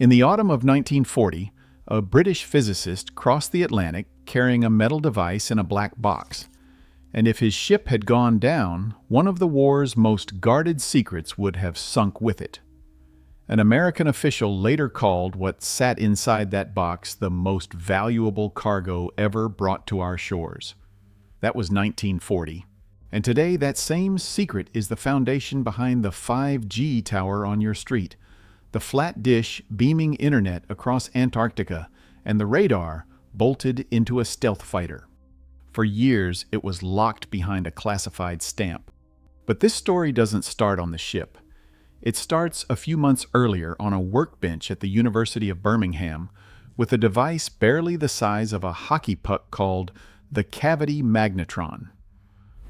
In the autumn of 1940, a British physicist crossed the Atlantic carrying a metal device in a black box. And if his ship had gone down, one of the war's most guarded secrets would have sunk with it. An American official later called what sat inside that box the most valuable cargo ever brought to our shores. That was 1940. And today, that same secret is the foundation behind the 5G tower on your street, the flat dish beaming internet across Antarctica, and the radar bolted into a stealth fighter. For years, it was locked behind a classified stamp. But this story doesn't start on the ship. It starts a few months earlier on a workbench at the University of Birmingham with a device barely the size of a hockey puck called the cavity magnetron.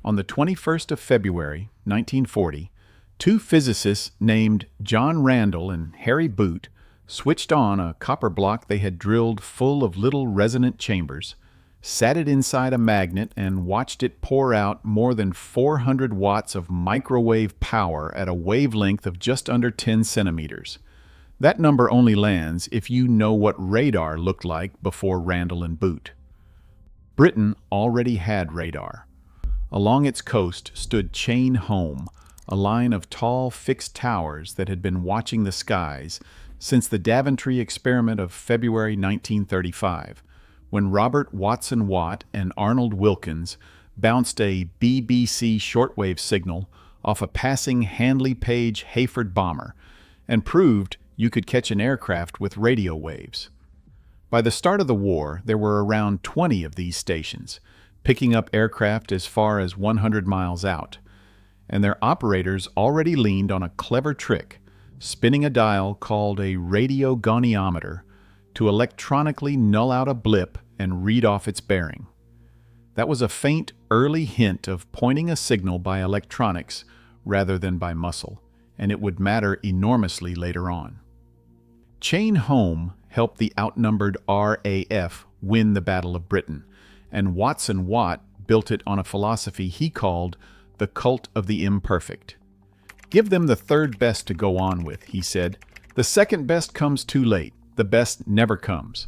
On the 21st of February, 1940, two physicists named John Randall and Harry Boot switched on a copper block they had drilled full of little resonant chambers, sat it inside a magnet, and watched it pour out more than 400 watts of microwave power at a wavelength of just under 10 centimeters. That number only lands if you know what radar looked like before Randall and Boot. Britain already had radar. Along its coast stood Chain Home, a line of tall, fixed towers that had been watching the skies since the Daventry experiment of February 1935, when Robert Watson Watt and Arnold Wilkins bounced a BBC shortwave signal off a passing Handley Page Hayford bomber and proved you could catch an aircraft with radio waves. By the start of the war, there were around 20 of these stations, picking up aircraft as far as 100 miles out, and their operators already leaned on a clever trick, spinning a dial called a radiogoniometer to electronically null out a blip and read off its bearing. That was a faint, early hint of pointing a signal by electronics rather than by muscle, and it would matter enormously later on. Chain Home helped the outnumbered RAF win the Battle of Britain, and Watson Watt built it on a philosophy he called the cult of the imperfect. Give them the third best to go on with, he said. The second best comes too late. The best never comes.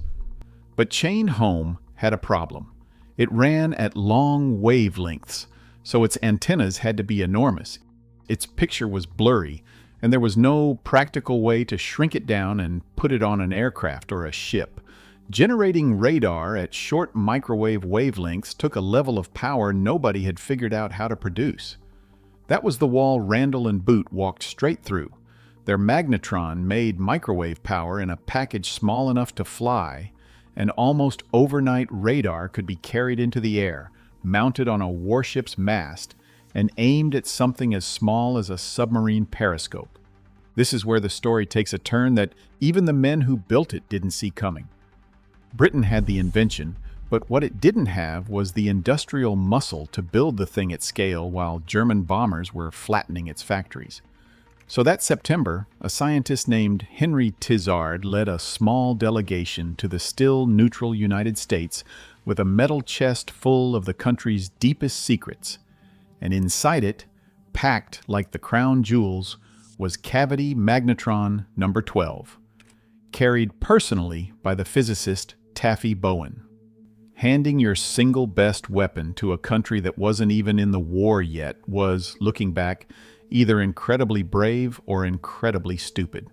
But Chain Home had a problem. It ran at long wavelengths, so its antennas had to be enormous. Its picture was blurry, and there was no practical way to shrink it down and put it on an aircraft or a ship. Generating radar at short microwave wavelengths took a level of power nobody had figured out how to produce. That was the wall Randall and Boot walked straight through. Their magnetron made microwave power in a package small enough to fly, and almost overnight radar could be carried into the air, mounted on a warship's mast, and aimed at something as small as a submarine periscope. This is where the story takes a turn that even the men who built it didn't see coming. Britain had the invention, but what it didn't have was the industrial muscle to build the thing at scale while German bombers were flattening its factories. So that September, a scientist named Henry Tizard led a small delegation to the still neutral United States with a metal chest full of the country's deepest secrets. And inside it, packed like the crown jewels, was cavity magnetron number 12, carried personally by the physicist Taffy Bowen. Handing your single best weapon to a country that wasn't even in the war yet was, looking back, either incredibly brave or incredibly stupid.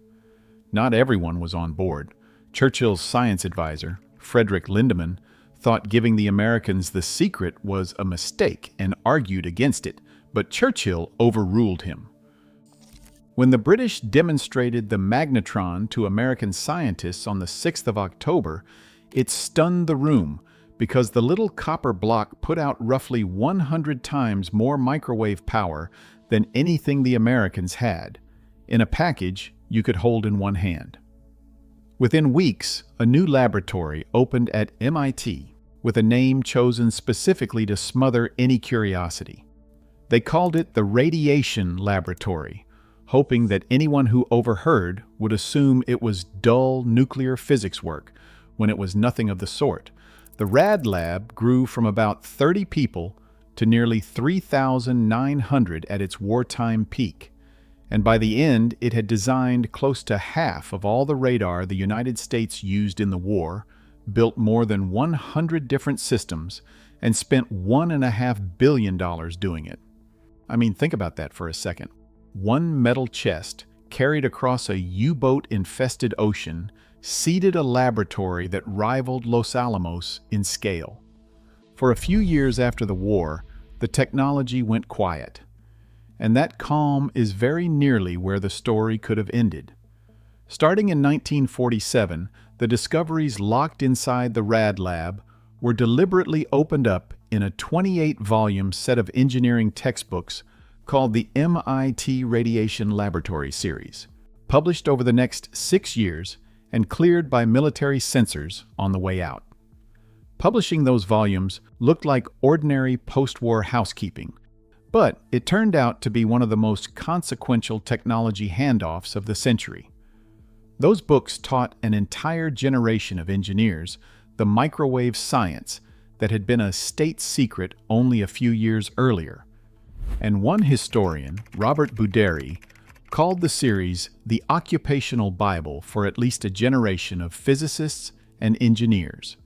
Not everyone was on board. Churchill's science advisor, Frederick Lindemann, thought giving the Americans the secret was a mistake and argued against it, but Churchill overruled him. When the British demonstrated the magnetron to American scientists on the 6th of October, it stunned the room because the little copper block put out roughly 100 times more microwave power than anything the Americans had, in a package you could hold in one hand. Within weeks, a new laboratory opened at MIT with a name chosen specifically to smother any curiosity. They called it the Radiation Laboratory, hoping that anyone who overheard would assume it was dull nuclear physics work, when it was nothing of the sort. The Rad Lab grew from about 30 people to nearly 3,900 at its wartime peak, and by the end it had designed close to half of all the radar the United States used in the war, built more than 100 different systems, and spent $1.5 billion doing it. I mean, think about that for a second. One metal chest carried across a U-boat-infested ocean seeded a laboratory that rivaled Los Alamos in scale. For a few years after the war, the technology went quiet. And that calm is very nearly where the story could have ended. Starting in 1947, the discoveries locked inside the RAD lab were deliberately opened up in a 28-volume set of engineering textbooks called the MIT Radiation Laboratory Series, published over the next 6 years and cleared by military censors on the way out. Publishing those volumes looked like ordinary post-war housekeeping, but it turned out to be one of the most consequential technology handoffs of the century. Those books taught an entire generation of engineers the microwave science that had been a state secret only a few years earlier. And one historian, Robert Bouderi, called the series the occupational Bible for at least a generation of physicists and engineers.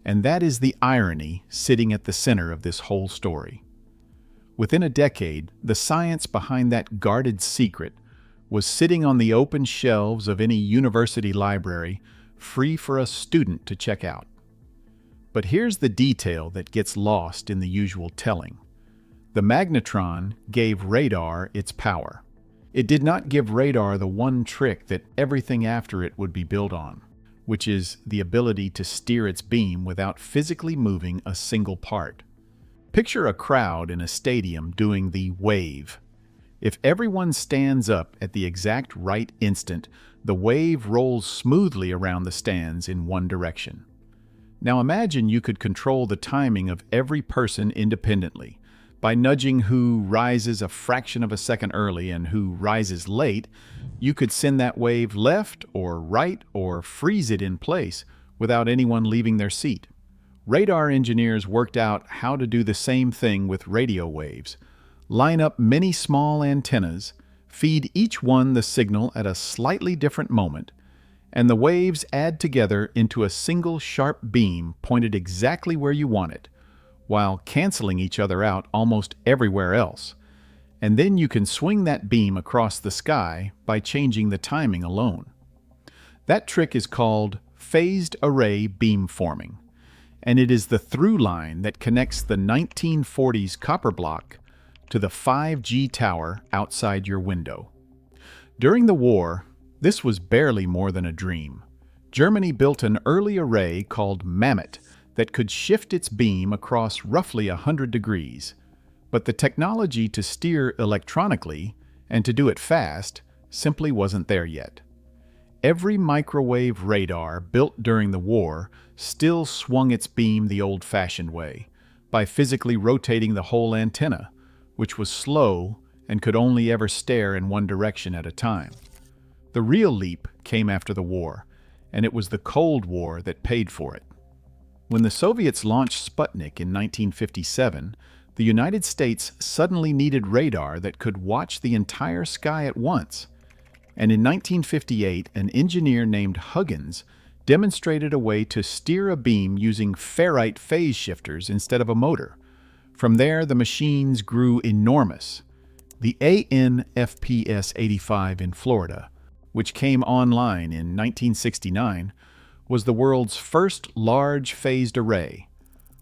And that is the irony sitting at the center of this whole story. Within a decade, the science behind that guarded secret was sitting on the open shelves of any university library, free for a student to check out. But here's the detail that gets lost in the usual telling. The magnetron gave radar its power. It did not give radar the one trick that everything after it would be built on, which is the ability to steer its beam without physically moving a single part. Picture a crowd in a stadium doing the wave. If everyone stands up at the exact right instant, the wave rolls smoothly around the stands in one direction. Now imagine you could control the timing of every person independently. By nudging who rises a fraction of a second early and who rises late, you could send that wave left or right or freeze it in place without anyone leaving their seat. Radar engineers worked out how to do the same thing with radio waves. Line up many small antennas, feed each one the signal at a slightly different moment, and the waves add together into a single sharp beam pointed exactly where you want it, while canceling each other out almost everywhere else. And then you can swing that beam across the sky by changing the timing alone. That trick is called phased array beamforming, and it is the through line that connects the 1940s copper block to the 5G tower outside your window. During the war, this was barely more than a dream. Germany built an early array called Mammoth that could shift its beam across roughly 100 degrees, but the technology to steer electronically and to do it fast simply wasn't there yet. Every microwave radar built during the war still swung its beam the old-fashioned way, by physically rotating the whole antenna, which was slow and could only ever stare in one direction at a time. The real leap came after the war, and it was the Cold War that paid for it. When the Soviets launched Sputnik in 1957, the United States suddenly needed radar that could watch the entire sky at once. And in 1958, an engineer named Huggins demonstrated a way to steer a beam using ferrite phase shifters instead of a motor. From there, the machines grew enormous. The ANFPS-85 in Florida, which came online in 1969, was the world's first large phased array,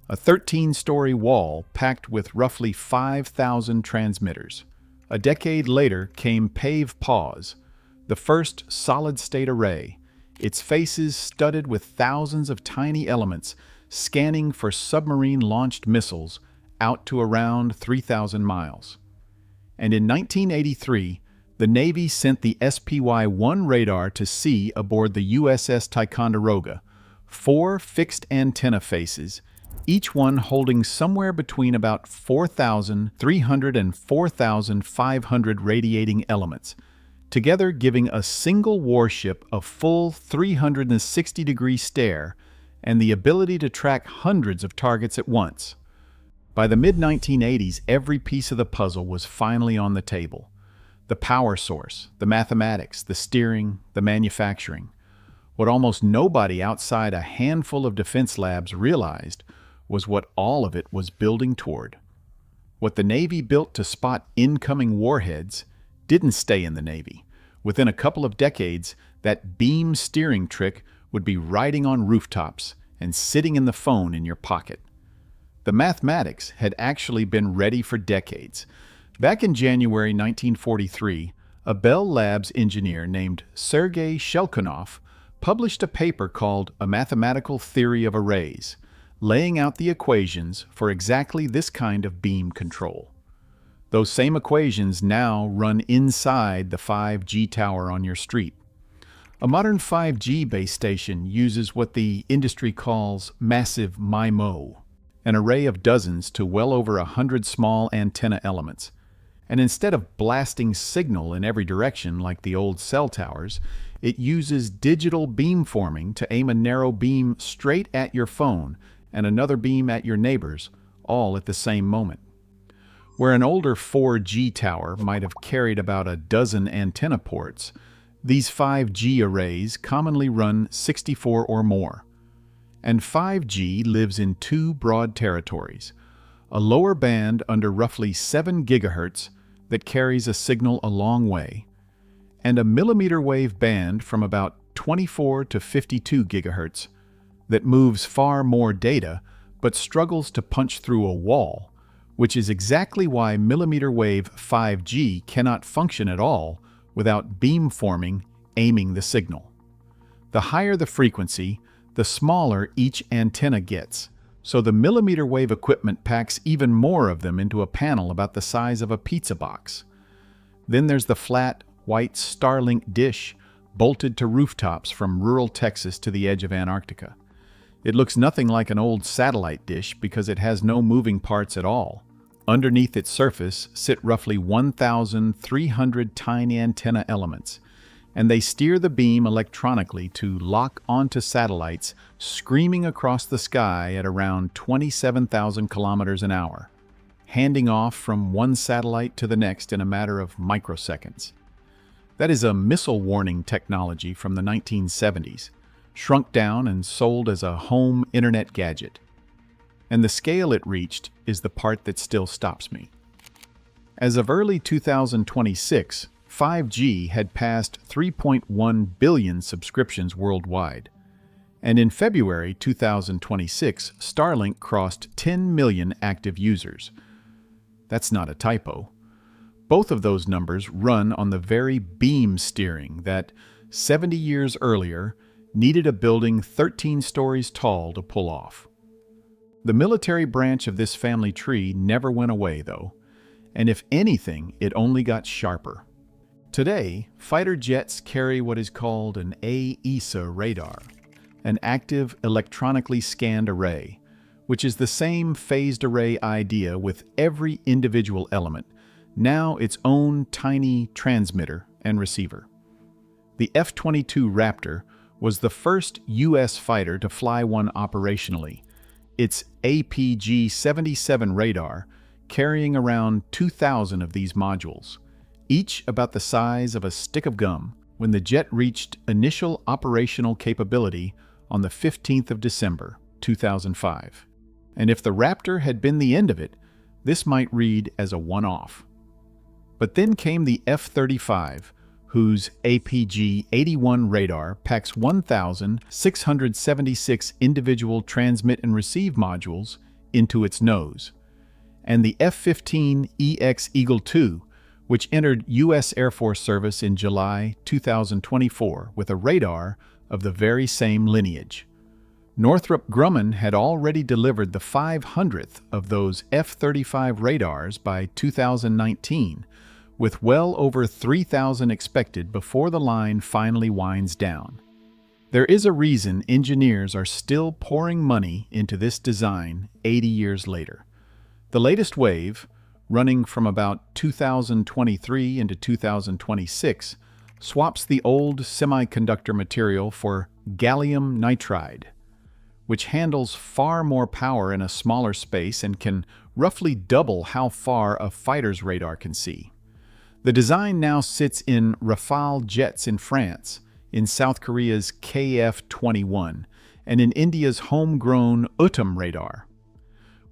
a 13-story wall packed with roughly 5,000 transmitters. A decade later came Paved, the first solid-state array, its faces studded with thousands of tiny elements scanning for submarine-launched missiles out to around 3,000 miles. And in 1983, the Navy sent the SPY-1 radar to sea aboard the USS Ticonderoga, 4 fixed antenna faces, each one holding somewhere between about 4,300 and 4,500 radiating elements, together giving a single warship a full 360-degree stare and the ability to track hundreds of targets at once. By the mid-1980s, every piece of the puzzle was finally on the table. The power source, the mathematics, the steering, the manufacturing. What almost nobody outside a handful of defense labs realized was what all of it was building toward. What the Navy built to spot incoming warheads didn't stay in the Navy. Within a couple of decades, that beam steering trick would be riding on rooftops and sitting in the phone in your pocket. The mathematics had actually been ready for decades. Back in January 1943, a Bell Labs engineer named Sergei Shelkonov published a paper called A Mathematical Theory of Arrays, laying out the equations for exactly this kind of beam control. Those same equations now run inside the 5G tower on your street. A modern 5G base station uses what the industry calls massive MIMO, an array of dozens to well over 100 small antenna elements. And instead of blasting signal in every direction like the old cell towers, it uses digital beamforming to aim a narrow beam straight at your phone and another beam at your neighbors, all at the same moment. Where an older 4G tower might have carried about a dozen antenna ports, these 5G arrays commonly run 64 or more. And 5G lives in two broad territories: a lower band under roughly 7 gigahertz that carries a signal a long way, and a millimeter wave band from about 24 to 52 gigahertz that moves far more data but struggles to punch through a wall, which is exactly why millimeter wave 5G cannot function at all without beamforming aiming the signal. The higher the frequency, the smaller each antenna gets, so the millimeter wave equipment packs even more of them into a panel about the size of a pizza box. Then there's the flat, white Starlink dish bolted to rooftops from rural Texas to the edge of Antarctica. It looks nothing like an old satellite dish because it has no moving parts at all. Underneath its surface sit roughly 1,300 tiny antenna elements, and they steer the beam electronically to lock onto satellites screaming across the sky at around 27,000 kilometers an hour, handing off from one satellite to the next in a matter of microseconds. That is a missile warning technology from the 1970s, shrunk down and sold as a home internet gadget. And the scale it reached is the part that still stops me. As of early 2026, 5G had passed 3.1 billion subscriptions worldwide. And in February 2026, Starlink crossed 10 million active users. That's not a typo. Both of those numbers run on the very beam steering that, 70 years earlier, needed a building 13 stories tall to pull off. The military branch of this family tree never went away, though, and if anything, it only got sharper. Today, fighter jets carry what is called an AESA radar, an active electronically scanned array, which is the same phased array idea with every individual element, now its own tiny transmitter and receiver. The F-22 Raptor was the first U.S. fighter to fly one operationally, its APG-77 radar carrying around 2,000 of these modules, each about the size of a stick of gum, when the jet reached initial operational capability on the 15th of December, 2005. And if the Raptor had been the end of it, this might read as a one-off. But then came the F-35, whose APG-81 radar packs 1,676 individual transmit and receive modules into its nose, and the F-15EX Eagle II, which entered U.S. Air Force service in July 2024 with a radar of the very same lineage. Northrop Grumman had already delivered the 500th of those F-35 radars by 2019, with well over 3,000 expected before the line finally winds down. There is a reason engineers are still pouring money into this design 80 years later. The latest wave, running from about 2023 into 2026, swaps the old semiconductor material for gallium nitride, which handles far more power in a smaller space and can roughly double how far a fighter's radar can see. The design now sits in Rafale jets in France, in South Korea's KF-21, and in India's homegrown Uttam radar.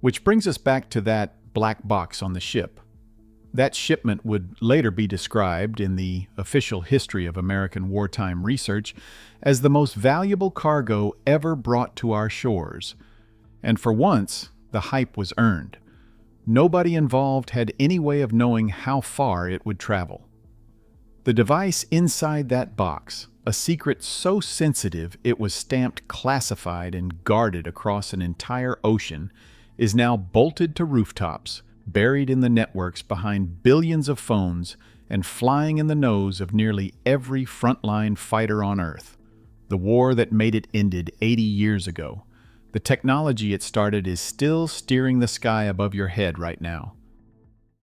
Which brings us back to that black box on the ship. That shipment would later be described in the official history of American wartime research as the most valuable cargo ever brought to our shores. And for once, the hype was earned. Nobody involved had any way of knowing how far it would travel. The device inside that box, a secret so sensitive it was stamped classified and guarded across an entire ocean, is now bolted to rooftops, buried in the networks behind billions of phones, and flying in the nose of nearly every frontline fighter on Earth. The war that made it ended 80 years ago. The technology it started is still steering the sky above your head right now.